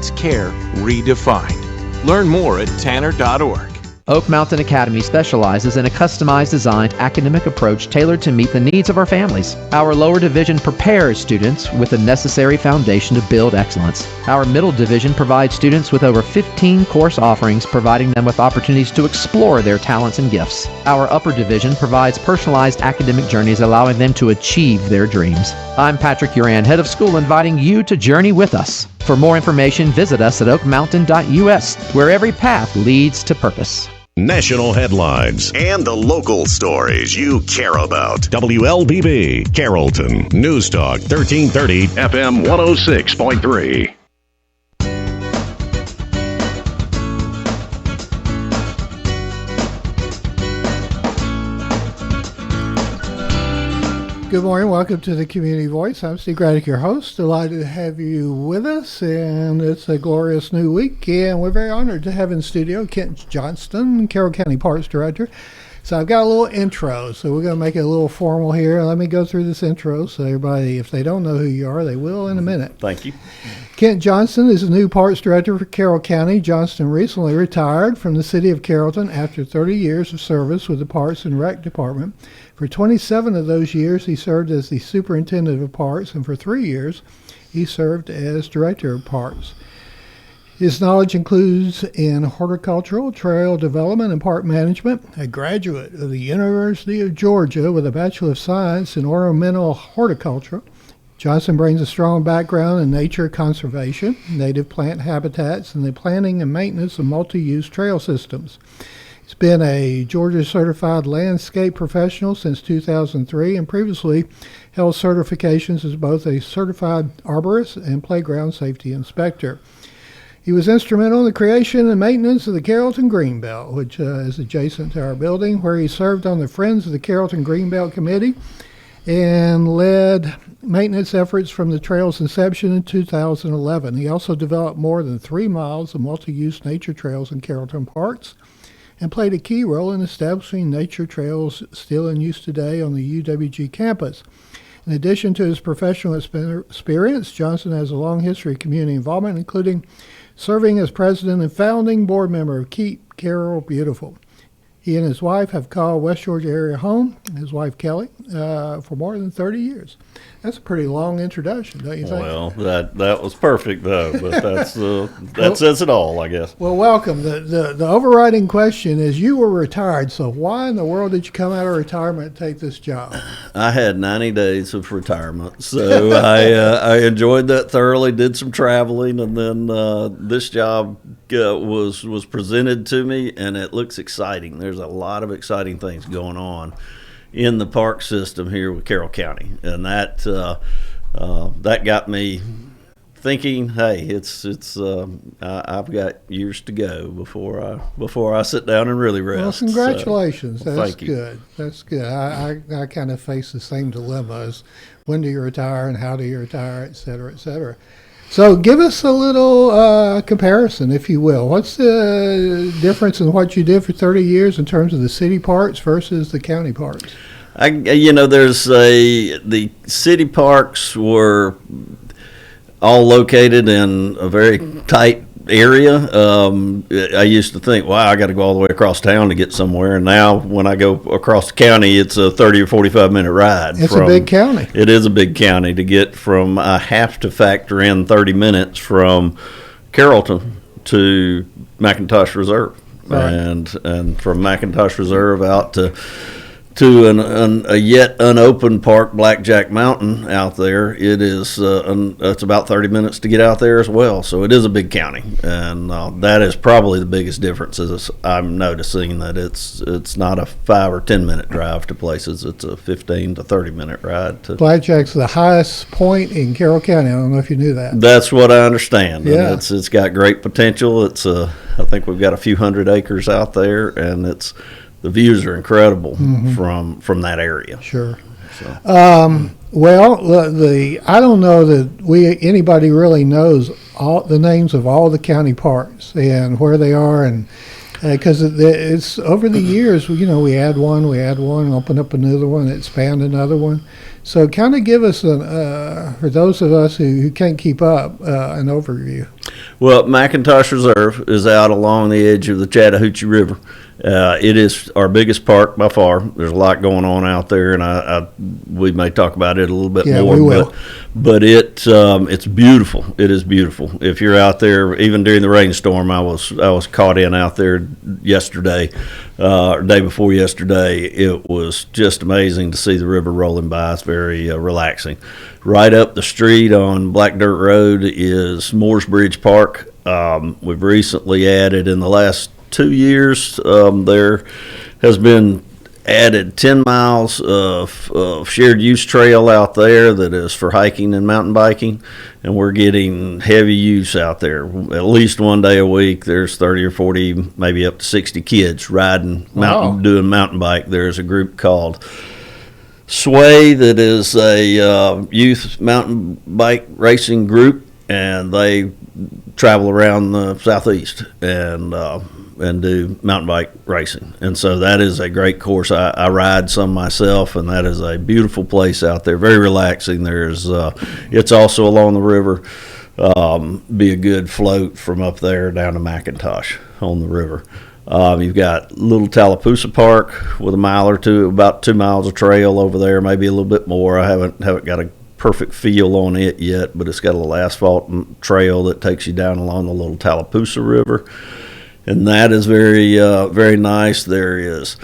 It's care redefined. Learn more at tanner.org. Oak Mountain Academy specializes in a customized designed academic approach tailored to meet the needs of our families. Our lower division prepares students with the necessary foundation to build excellence. Our middle division provides students with over 15 course offerings, providing them with opportunities to explore their talents and gifts. Our upper division provides personalized academic journeys, allowing them to achieve their dreams. I'm Patrick Uran, head of school, inviting you to journey with us. For more information, visit us at oakmountain.us, where every path leads to purpose. National headlines and the local stories you care about. WLBB, Carrollton, News Talk, 1330, FM 106.3. Good morning. Welcome to the Community Voice. I'm Steve Graddick, your host. Delighted to have you with us, and it's a glorious new week, and we're very honored to have in studio Kent Johnston, Carroll County Parks Director. So I've got a little intro, so we're going to make it a little formal here. Let me go through this intro so everybody, if they don't know who you are, they will in a minute. Thank you. Kent Johnston is the new Parks Director for Carroll County. Johnston recently retired from the city of Carrollton after 30 years of service with the Parks and Rec Department. For 27 of those years, he served as the Superintendent of Parks, and for 3 years, he served as Director of Parks. His knowledge includes in horticultural, trail development, and park management. A graduate of the University of Georgia with a Bachelor of Science in Ornamental Horticulture, Johnston brings a strong background in nature conservation, native plant habitats, and the planning and maintenance of multi-use trail systems. He's been a Georgia Certified Landscape Professional since 2003 and previously held certifications as both a Certified Arborist and Playground Safety Inspector. He was instrumental in the creation and maintenance of the Carrollton Greenbelt, which is adjacent to our building, where he served on the Friends of the Carrollton Greenbelt Committee and led maintenance efforts from the trail's inception in 2011. He also developed more than 3 miles of multi-use nature trails in Carrollton parks and played a key role in establishing nature trails still in use today on the UWG campus. In addition to his professional experience, Johnston has a long history of community involvement, including serving as president and founding board member of Keep Carroll Beautiful. He and his wife have called West Georgia area home, his wife Kelly, for more than 30 years. That's a pretty long introduction, don't you think? Well, that was perfect, though, but that says it all, I guess. Well, welcome. The overriding question is, you were retired, so why in the world did you come out of retirement and take this job? I had 90 days of retirement, so I enjoyed that thoroughly, did some traveling, and then this job was presented to me, and it looks exciting. There's a lot of exciting things going on in the park system here with Carroll County, and that got me thinking, hey, I've got years to go before I sit down and really rest. Well, congratulations. So, That's thank you. good. That's good. I kind of face the same dilemma as when do you retire and how do you retire, et cetera, et cetera. So give us a little comparison, if you will. What's the difference in what you did for 30 years in terms of the city parks versus the county parks? The city parks were all located in a very tight area. I used to think, wow, I got to go all the way across town to get somewhere. And now when I go across the county, it's a 30 or 45 minute ride. It's a big county. It is a big county to get from. I have to factor in 30 minutes from Carrollton to McIntosh Reserve. Right. And from McIntosh Reserve out to a yet unopened park, Blackjack Mountain out there. It's about 30 minutes to get out there as well. So it is a big county, and that is probably the biggest difference. Is I'm noticing that it's not a 5 or 10 minute drive to places. It's a 15 to 30 minute ride to Blackjack's the highest point in Carroll County. I don't know if you knew that. That's what I understand. Yeah. And it's got great potential. I think we've got a few hundred acres out there, and the views are incredible from that area. Sure. So. Well, I don't know that anybody really knows all the names of all the county parks and where they are, and because it's over the years, we add one, open up another one, expand another one. So kind of give us, for those of us who can't keep up, an overview. Well, McIntosh Reserve is out along the edge of the Chattahoochee River. It is our biggest park by far. There's a lot going on out there, and we may talk about it a little bit more. We will. But it's beautiful. It is beautiful. If you're out there, even during the rainstorm, I was caught in out there yesterday, or day before yesterday. It was just amazing to see the river rolling by. It's very relaxing. Right up the street on Black Dirt Road is Moores Bridge Park. We've recently added, in the last 2 years, there has been added 10 miles of shared use trail out there that is for hiking and mountain biking, and we're getting heavy use out there. At least one day a week, there's 30 or 40, maybe up to 60 kids riding doing mountain bike. There's a group called Sway that is a youth mountain bike racing group, and they travel around the southeast and do mountain bike racing. And so that is a great course. I ride some myself, and that is a beautiful place out there, very relaxing. It's also along the river. Be a good float from up there down to McIntosh on the river. You've got Little Tallapoosa Park with a mile or two, about 2 miles of trail over there, maybe a little bit more. I haven't got a perfect feel on it yet, but it's got a little asphalt trail that takes you down along the Little Tallapoosa River, and that is very very nice. There is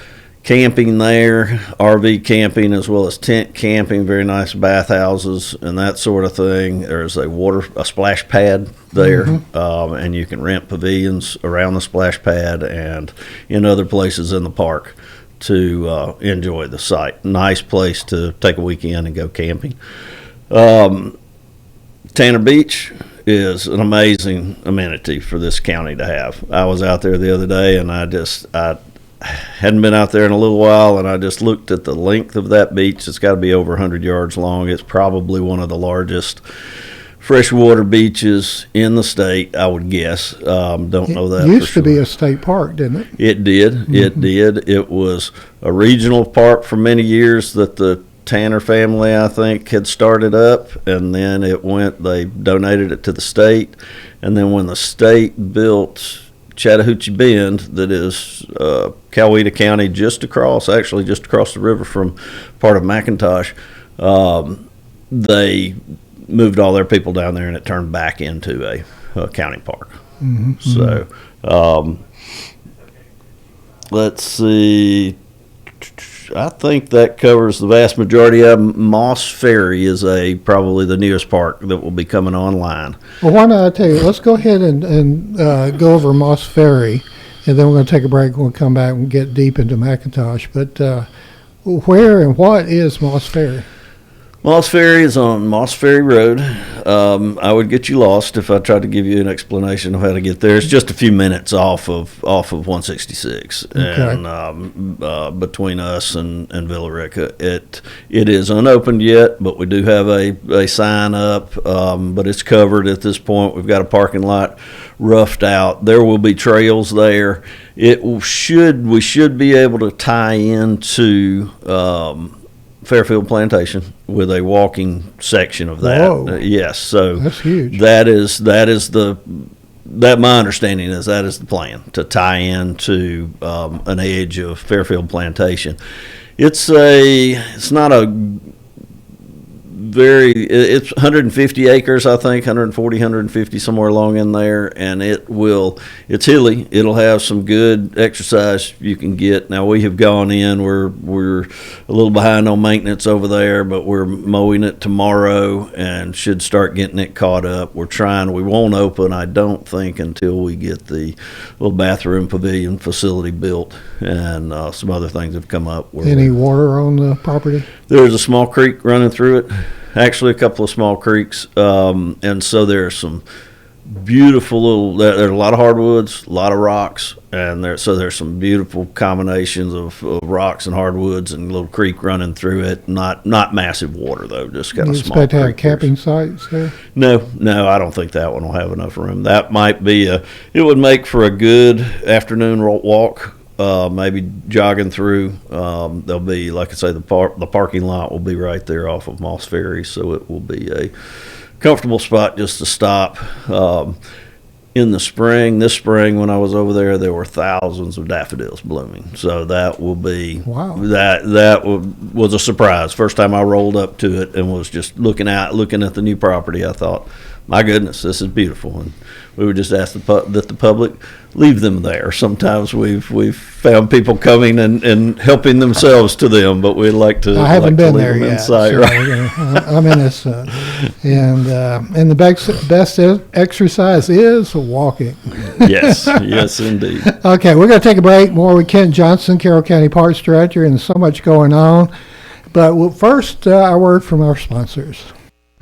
camping there, RV camping as well as tent camping, very nice bathhouses and that sort of thing. There's a splash pad there, and you can rent pavilions around the splash pad and in other places in the park to enjoy the site. Nice place to take a weekend and go camping. Tanner Beach is an amazing amenity for this county to have. I was out there the other day, and I hadn't been out there in a little while, and I just looked at the length of that beach. It's got to be over 100 yards long. It's probably one of the largest freshwater beaches in the state, I would guess. Don't know that. It used to be a state park, didn't it? It did. It did. It was a regional park for many years that the Tanner family, I think, had started up, and then they donated it to the state, and then when the state built Chattahoochee Bend, that is Coweta County, just across the river from part of McIntosh, they moved all their people down there, and it turned back into a county park. So let's see. I think that covers the vast majority of them. Moss Ferry is probably the newest park that will be coming online. Well, why not I tell you, let's go ahead and go over Moss Ferry, and then we're going to take a break and we'll come back and get deep into McIntosh. But where and what is Moss Ferry? Moss Ferry is on Moss Ferry Road. I would get you lost if I tried to give you an explanation of how to get there. It's just a few minutes off of 166, okay. And between us and Villa Rica. It is unopened yet, but we do have a sign up, but it's covered at this point. We've got a parking lot roughed out. There will be trails there. We should be able to tie into Fairfield Plantation with a walking section of that. Whoa. Yes, so that's huge. My understanding is that is the plan, to tie into an edge of Fairfield Plantation. It's 150 acres, I think, 140, 150, somewhere along in there, and it's hilly. It'll have some good exercise you can get. Now, we have gone in, we're a little behind on maintenance over there, but we're mowing it tomorrow and should start getting it caught up. We won't open, I don't think, until we get the little bathroom pavilion facility built, and some other things have come up. Any water on the property? There's a small creek running through it, actually a couple of small creeks, and so there's some beautiful there's a lot of hardwoods, a lot of rocks, and there's some beautiful combinations of rocks and hardwoods and a little creek running through it. Not massive water though, just kind of small. You expect to have camping sites there? No, I don't think that one will have enough room. That might be it would make for a good afternoon walk. Maybe jogging through. There'll be, like I say, the parking lot will be right there off of Moss Ferry, so it will be a comfortable spot just to stop. in the spring, this spring when I was over there were thousands of daffodils blooming. So that will be was a surprise. First time I rolled up to it and was just looking at the new property, I thought, my goodness, this is beautiful. And we would just ask that the public leave them there. Sometimes we've found people coming and helping themselves to them, but we'd like to. I haven't been leave there them yet. inside, So right? I'm innocent, and the best exercise is walking. Yes, indeed. Okay, we're going to take a break. More with Kent Johnston, Carroll County Parks Director, and so much going on. But first, a word from our sponsors.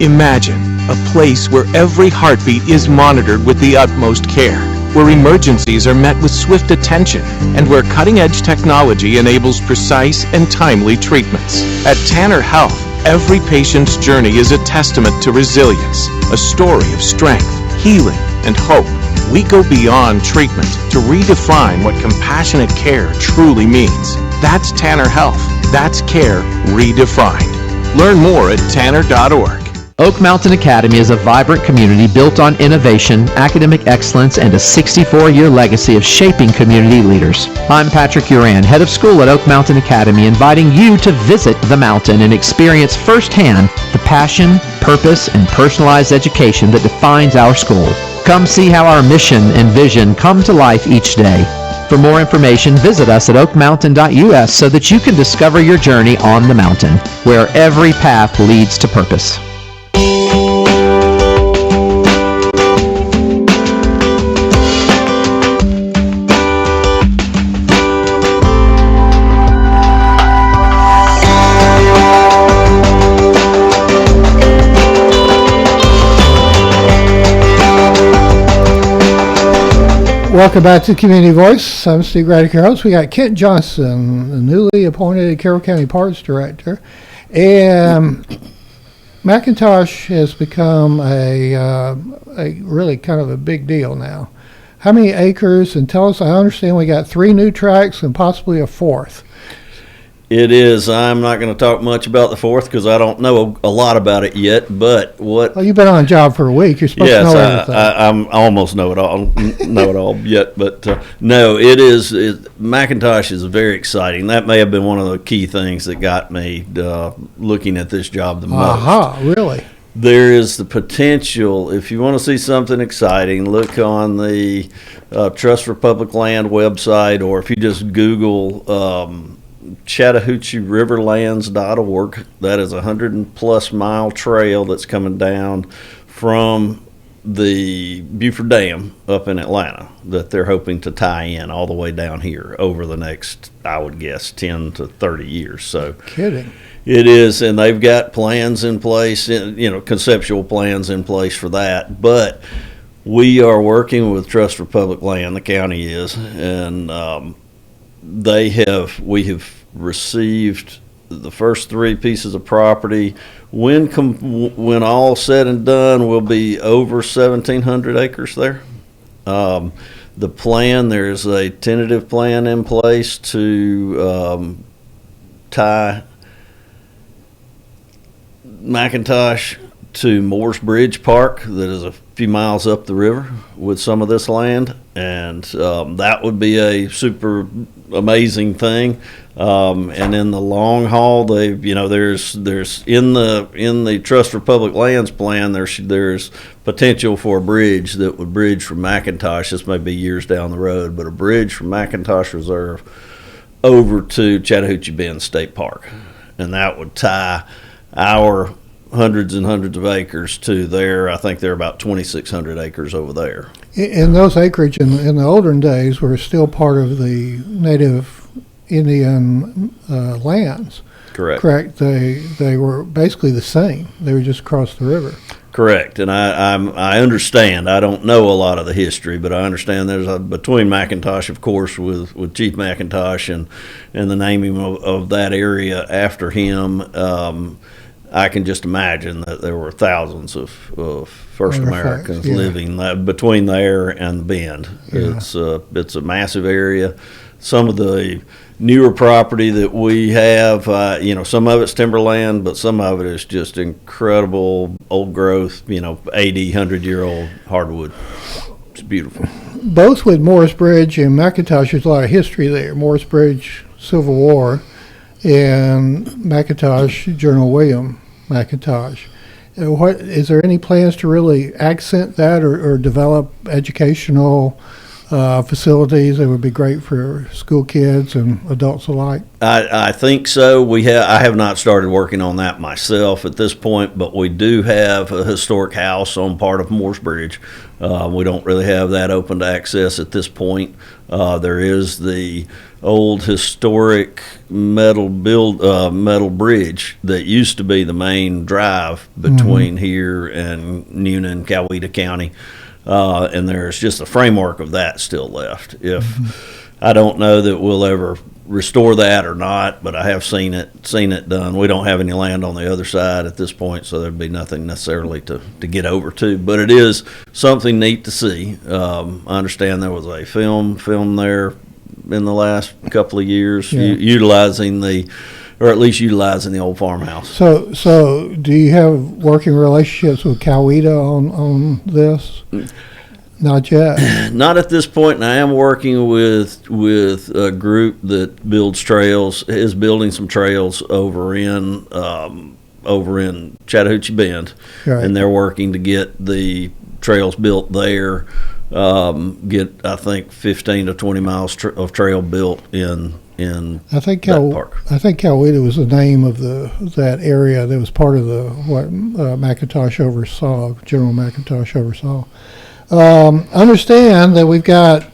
Imagine a place where every heartbeat is monitored with the utmost care, where emergencies are met with swift attention, and where cutting-edge technology enables precise and timely treatments. At Tanner Health, every patient's journey is a testament to resilience, a story of strength, healing, and hope. We go beyond treatment to redefine what compassionate care truly means. That's Tanner Health. That's care redefined. Learn more at tanner.org. Oak Mountain Academy is a vibrant community built on innovation, academic excellence, and a 64-year legacy of shaping community leaders. I'm Patrick Uran, head of school at Oak Mountain Academy, inviting you to visit the mountain and experience firsthand the passion, purpose, and personalized education that defines our school. Come see how our mission and vision come to life each day. For more information, visit us at oakmountain.us so that you can discover your journey on the mountain, where every path leads to purpose. Welcome back to Community Voice. I'm Steve Grady-Carroll. We got Kent Johnston, the newly appointed Carroll County Parks Director. And McIntosh has become a really kind of a big deal now. How many acres? And tell us, I understand we got 3 new tracks and possibly a 4th. It is. I'm not going to talk much about the 4th because I don't know a lot about it yet. But what? Well, you've been on the job for a week. You're supposed to know everything. I almost know it all yet. But no, it is. McIntosh is very exciting. That may have been one of the key things that got me looking at this job the most. Aha, really? There is the potential. If you want to see something exciting, look on the Trust for Public Land website, or if you just Google ChattahoocheeRiverlands.org. That is a 100+ mile trail that's coming down from the Buford Dam up in Atlanta that they're hoping to tie in all the way down here over the next, I would guess, 10 to 30 years. So Kidding. It is, and they've got plans in place, conceptual plans in place for that. But we are working with Trust for Public Land, the county is, and we have received the first 3 pieces of property. When all said and done, we'll be over 1,700 acres there. The plan, there's a tentative plan in place to tie McIntosh to Moore's Bridge Park that is a few miles up the river with some of this land, and that would be a super amazing thing. And in the long haul, there's in the Trust for Public Lands plan, there's potential for a bridge that would bridge from McIntosh. This may be years down the road, but a bridge from McIntosh Reserve over to Chattahoochee Bend State Park, and that would tie our hundreds and hundreds of acres to there. I think there are about 2,600 acres over there. And those acreage in the olden days were still part of the native Indian lands. Correct. They were basically the same. They were just across the river. Correct. And I understand. I don't know a lot of the history, but I understand there's between McIntosh, of course, with Chief McIntosh and the naming of that area after him. I can just imagine that there were thousands of First Americans living between there and the Bend. Yeah. It's a massive area. Some of the newer property that we have, some of it's timberland, but some of it is just incredible old growth, 80, 100-year-old hardwood. It's beautiful. beautiful. Both with Morris Bridge and McIntosh, there's a lot of history there. Morris Bridge, Civil War, and McIntosh, General William McIntosh. What is there any plans to really accent that or develop educational facilities that would be great for school kids and adults alike? I think so. I have not started working on that myself at this point, but we do have a historic house on part of Morris Bridge. We don't really have that open to access at this point. There is the old historic metal bridge that used to be the main drive between here and Newnan, Coweta County. And there's just the framework of that still left. I don't know that we'll ever restore that or not, but I have seen it done. We don't have any land on the other side at this point, so there'd be nothing necessarily to get over to. But it is something neat to see. I understand there was a film there in the last couple of years, utilizing the old farmhouse. So do you have working relationships with Coweta on this? Not yet. Not at this point. And I am working with a group that is building some trails over in Chattahoochee Bend, right. And they're working to get the trails built there. Get, I think, 15 to 20 miles of trail built in that park. I think Coweta was the name of that area that was part of what McIntosh oversaw, General McIntosh oversaw. Understand that we've got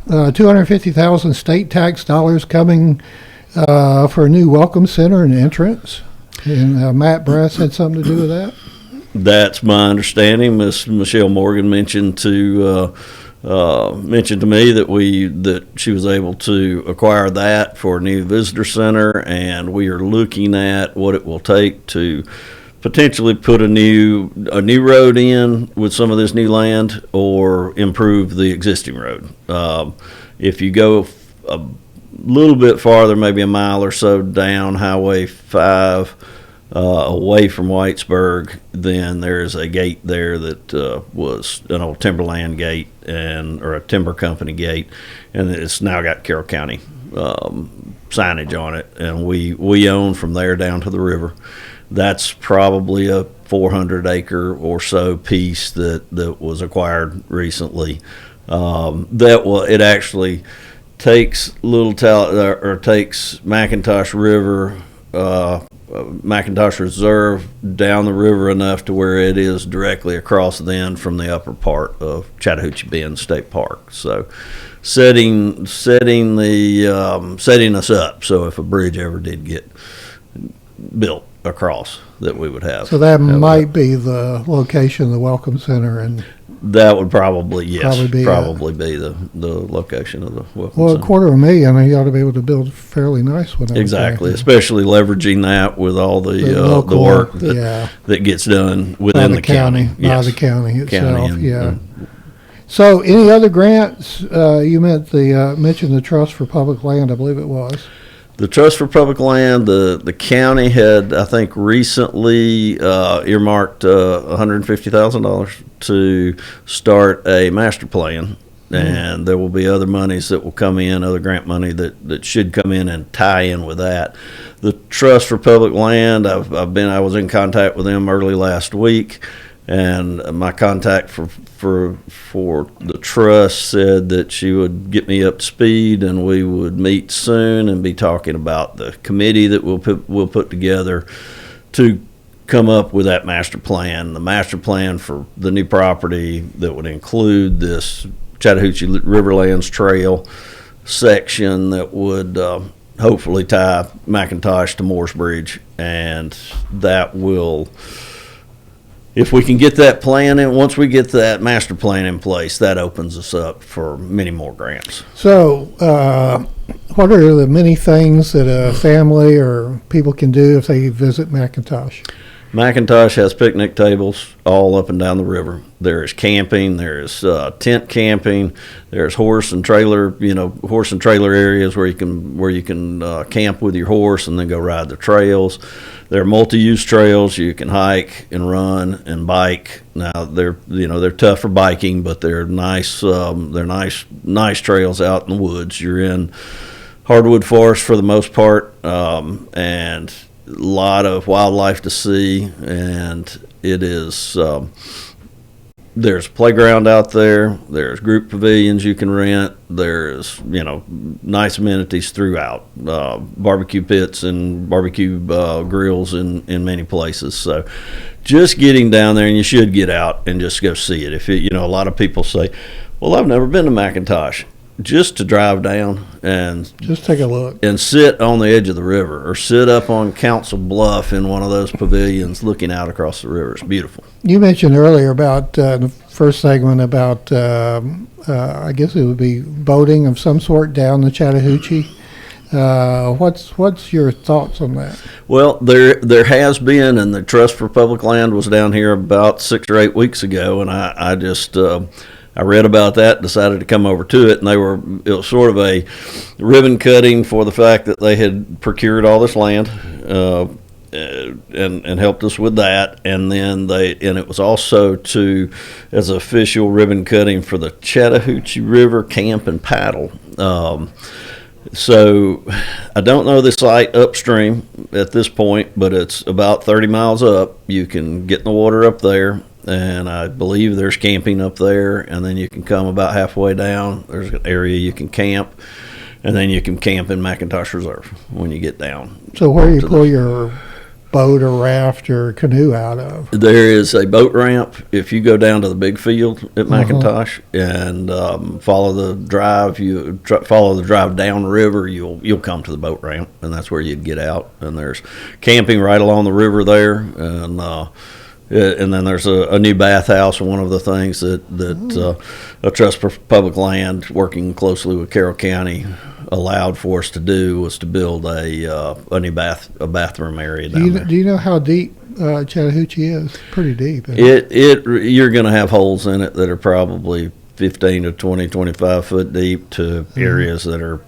$250,000 state tax dollars coming for a new welcome center and entrance, and Matt Brass had something to do with that. That's my understanding. Miss Michelle Morgan mentioned to me that she was able to acquire that for a new visitor center, and we are looking at what it will take to potentially put a new road in with some of this new land or improve the existing road. If you go a little bit farther, maybe a mile or so down Highway 5, away from Whitesburg, then there's a gate there that was an old timberland gate or a timber company gate, and it's now got Carroll County signage on it, and we own from there down to the river. That's probably a 400-acre or so piece that was acquired recently. It actually takes takes McIntosh River, McIntosh Reserve down the river enough to where it is directly across then from the upper part of Chattahoochee Bend State Park. So setting us up so if a bridge ever did get built across, that we would have. So that might be the location of the Welcome Center, and that would probably be the location of the Welcome Center. $250,000, you ought to be able to build a fairly nice one. Exactly, especially leveraging that with all the work that gets done within the county. By the county itself, So any other grants? You mentioned the Trust for Public Land, I believe it was. The Trust for Public Land, the county had, I think, recently earmarked $150,000 to start a master plan, and there will be other monies that will come in, other grant money that should come in and tie in with that. The Trust for Public Land, I was in contact with them early last week, and my contact for the trust said that she would get me up to speed, and we would meet soon and be talking about the committee that we'll put together to come up with that master plan. The master plan for the new property that would include this Chattahoochee Riverlands Trail section that would hopefully tie McIntosh to Morris Bridge, and that will. If we can get that plan in, once we get that master plan in place, that opens us up for many more grants. So, what are the many things that a family or people can do if they visit McIntosh? McIntosh has picnic tables all up and down the river. There is camping. There's tent camping. There's horse and trailer areas where you can camp with your horse and then go ride the trails. There are multi-use trails you can hike and run and bike. Now they're tough for biking, but they're nice. They're nice trails out in the woods. You're in hardwood forest for the most part, and a lot of wildlife to see, and it is there's a playground out there. There's group pavilions you can rent. There's nice amenities throughout, barbecue pits and barbecue grills in many places. So just getting down there, and you should get out and just go see it. If a lot of people say, well, I've never been to McIntosh. Just to drive down and just take a look and sit on the edge of the river, or sit up on Council Bluff in one of those pavilions looking out across the river. It's beautiful. You mentioned earlier about the first segment about I guess it would be boating of some sort down the Chattahoochee. What's your thoughts on that? Well, there has been, and the Trust for Public Land was down here about 6 or 8 weeks ago, and I just I read about that, decided to come over to it, and it was sort of a ribbon cutting for the fact that they had procured all this land and helped us with that, and then it was also as official ribbon cutting for the Chattahoochee River Camp and Paddle. So I don't know the site upstream at this point, but it's about 30 miles up. You can get in the water up there. And I believe there's camping up there, and then you can come about halfway down. There's an area you can camp, and then you can camp in McIntosh Reserve when you get down. So where do you pull your boat or raft or canoe out of? There is a boat ramp if you go down to the big field at McIntosh and follow the drive. You follow the drive down the river. You'll come to the boat ramp, and that's where you'd get out. And there's camping right along the river there, and then there's a new bathhouse. And one of the things that a Trust for Public Land, working closely with Carroll County, allowed for us to do was to build a new bathroom area down there. Do you know how deep Chattahoochee is? Pretty deep. You're going to have holes in it that are probably 15 to 20, 25 foot deep to areas that are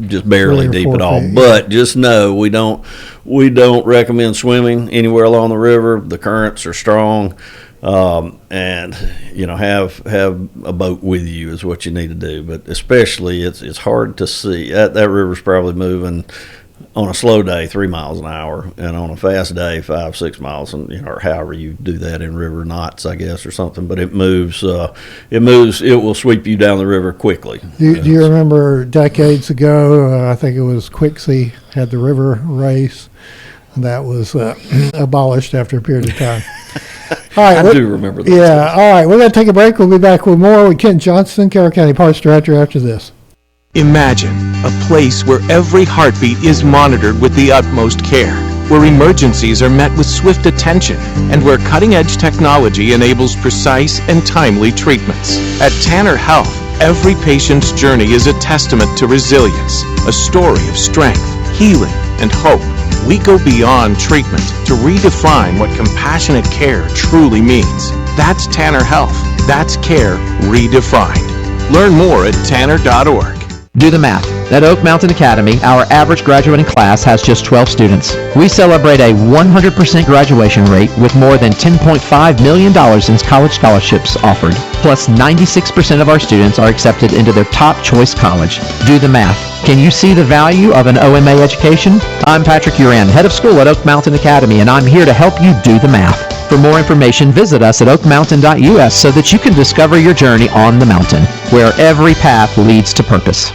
just barely deep at all. Feet, but just know we don't recommend swimming anywhere along the river. The currents are strong, and have a boat with you is what you need to do. But especially it's hard to see. That river's probably moving on a slow day 3 miles an hour, and on a fast day 5-6 miles, and or however you do that in river knots, I guess, or something. But it moves. It will sweep you down the river quickly. Do you remember decades ago? I think it was Quixie had the river race. That was abolished after a period of time. All right, I do remember that. Yeah. All right, we're going to take a break. We'll be back with more with Ken Johnston, Carroll County Parks Director, after this. Imagine a place where every heartbeat is monitored with the utmost care, where emergencies are met with swift attention, and where cutting-edge technology enables precise and timely treatments. At Tanner Health, every patient's journey is a testament to resilience, a story of strength, healing, and hope. We go beyond treatment to redefine what compassionate care truly means. That's Tanner Health. That's care redefined. Learn more at tanner.org. Do the math. At Oak Mountain Academy, our average graduating class has just 12 students. We celebrate a 100% graduation rate with more than $10.5 million in college scholarships offered. Plus, 96% of our students are accepted into their top choice college. Do the math. Can you see the value of an OMA education? I'm Patrick Uran, head of school at Oak Mountain Academy, and I'm here to help you do the math. For more information, visit us at oakmountain.us so that you can discover your journey on the mountain, where every path leads to purpose.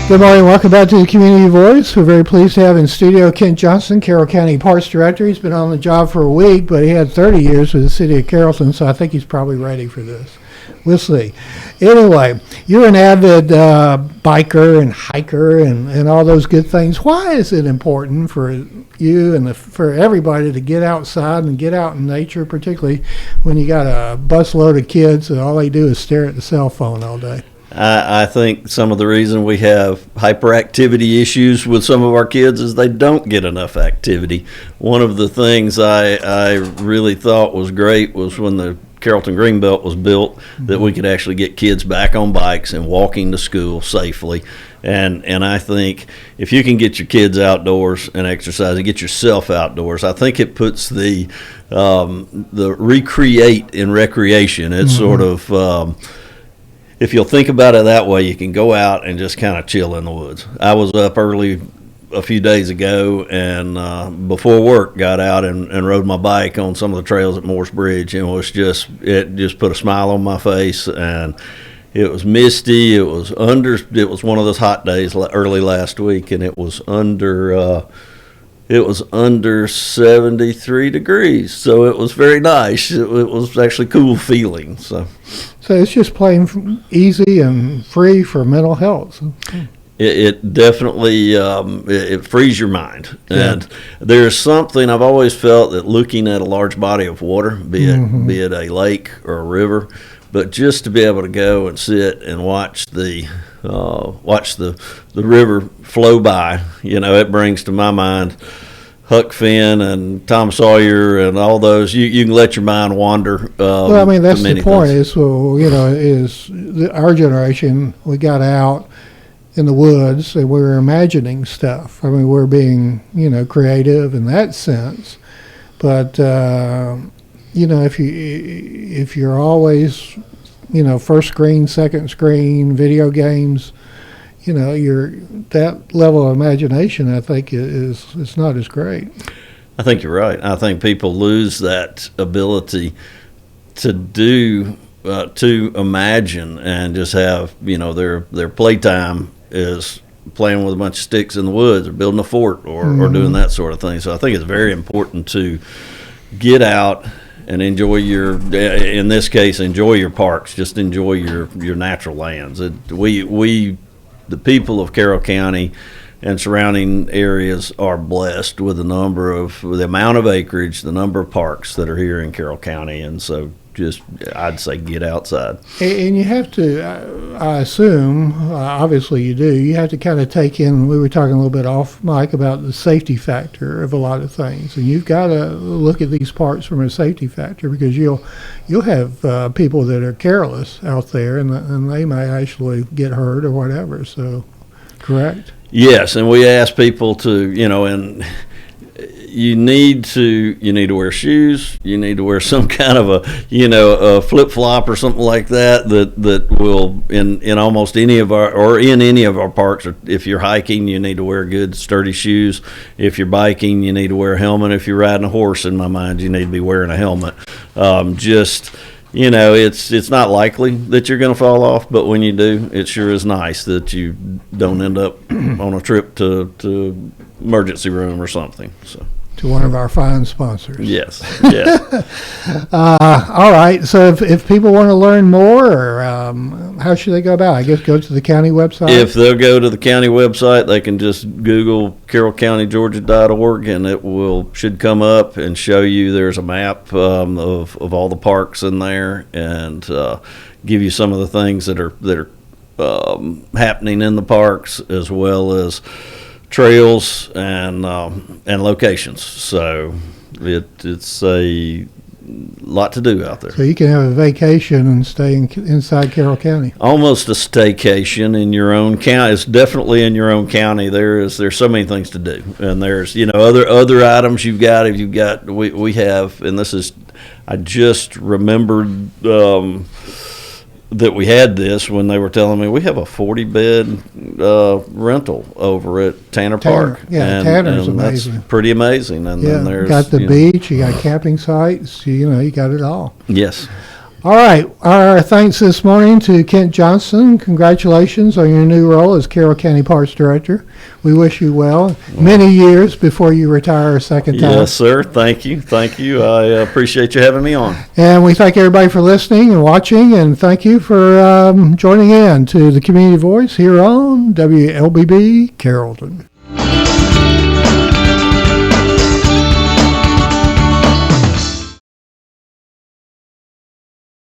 Good morning. Welcome back to the Community Voice. We're very pleased to have in studio Ken Johnston, Carroll County Parks Director. He's been on the job for a week, but he had 30 years with the city of Carrollton, so I think he's probably ready for this. We'll see. Anyway, you're an avid biker and hiker and all those good things. Why is it important for you and for everybody to get outside and get out in nature, particularly when you got a busload of kids and all they do is stare at the cell phone all day? I think some of the reason we have hyperactivity issues with some of our kids is they don't get enough activity. One of the things I really thought was great was when the Carrollton Greenbelt was built, that we could actually get kids back on bikes and walking to school safely. And I think if you can get your kids outdoors and exercise and get yourself outdoors, I think it puts the recreate in recreation. It's sort of if you'll think about it that way, you can go out and just kind of chill in the woods. I was up early a few days ago and before work got out and rode my bike on some of the trails at Morse Bridge, and it just put a smile on my face. And it was misty. It was one of those hot days early last week, and it was under 73 degrees, so it was very nice. It was actually cool feeling. So it's just plain easy and free for mental health. It definitely it frees your mind. Yeah. And there's something I've always felt that looking at a large body of water, be it a lake or a river, but just to be able to go and sit and watch the river flow by, it brings to my mind Huck Finn and Tom Sawyer and all those. You can let your mind wander. Well, I mean, that's the point. Our generation, we got out in the woods and we were imagining stuff. I mean, we're being, creative in that sense. But if you're always, first screen, second screen, video games, that level of imagination, I think, is not as great. I think you're right. I think people lose that ability to do, to imagine and just have, their playtime is playing with a bunch of sticks in the woods or building a fort or doing that sort of thing. So I think it's very important to get out and enjoy in this case, enjoy your parks. Just enjoy your natural lands. The people of Carroll County and surrounding areas are blessed with the amount of acreage, the number of parks that are here in Carroll County, and so I'd say get outside. And you have to, I assume, obviously you do, you have to kind of take in, we were talking a little bit off mic about the safety factor of a lot of things, and you've got to look at these parts from a safety factor, because you'll have people that are careless out there, and they may actually get hurt or whatever, so, correct? Yes, and we ask people to, and you need to wear shoes. You need to wear some kind of a flip flop or something like that will in almost any of our parks. Or if you're hiking, you need to wear good sturdy shoes. If you're biking, you need to wear a helmet. If you're riding a horse, in my mind, you need to be wearing a helmet. It's not likely that you're going to fall off, but when you do, it sure is nice that you don't end up on a trip to emergency room or something. So. To one of our fine sponsors. Yes. All right. So if people want to learn more, how should they go about it? I guess go to the county website? If they'll go to the county website, they can just Google carrollcountygeorgia.org, and it should come up and show you there's a map of all the parks in there, and give you some of the things that are happening in the parks, as well as trails and locations. So it's a lot to do out there. So you can have a vacation and stay inside Carroll County. Almost a staycation in your own county. It's definitely in your own county. There's so many things to do, and there's other items you've got. We have, and this is, I just remembered that we had this when they were telling me we have a 40-bed rental over at Tanner Park. Yeah, Tanner's amazing. That's pretty amazing. And then there's got the beach, you got camping sites, you got it all. Yes. All right. Our thanks this morning to Kent Johnston. Congratulations on your new role as Carroll County Parks Director. We wish you well. Many years before you retire a second time. Yes, sir. Thank you. Thank you. I appreciate you having me on. And we thank everybody for listening and watching, and thank you for joining in to the Community Voice here on WLBB Carrollton.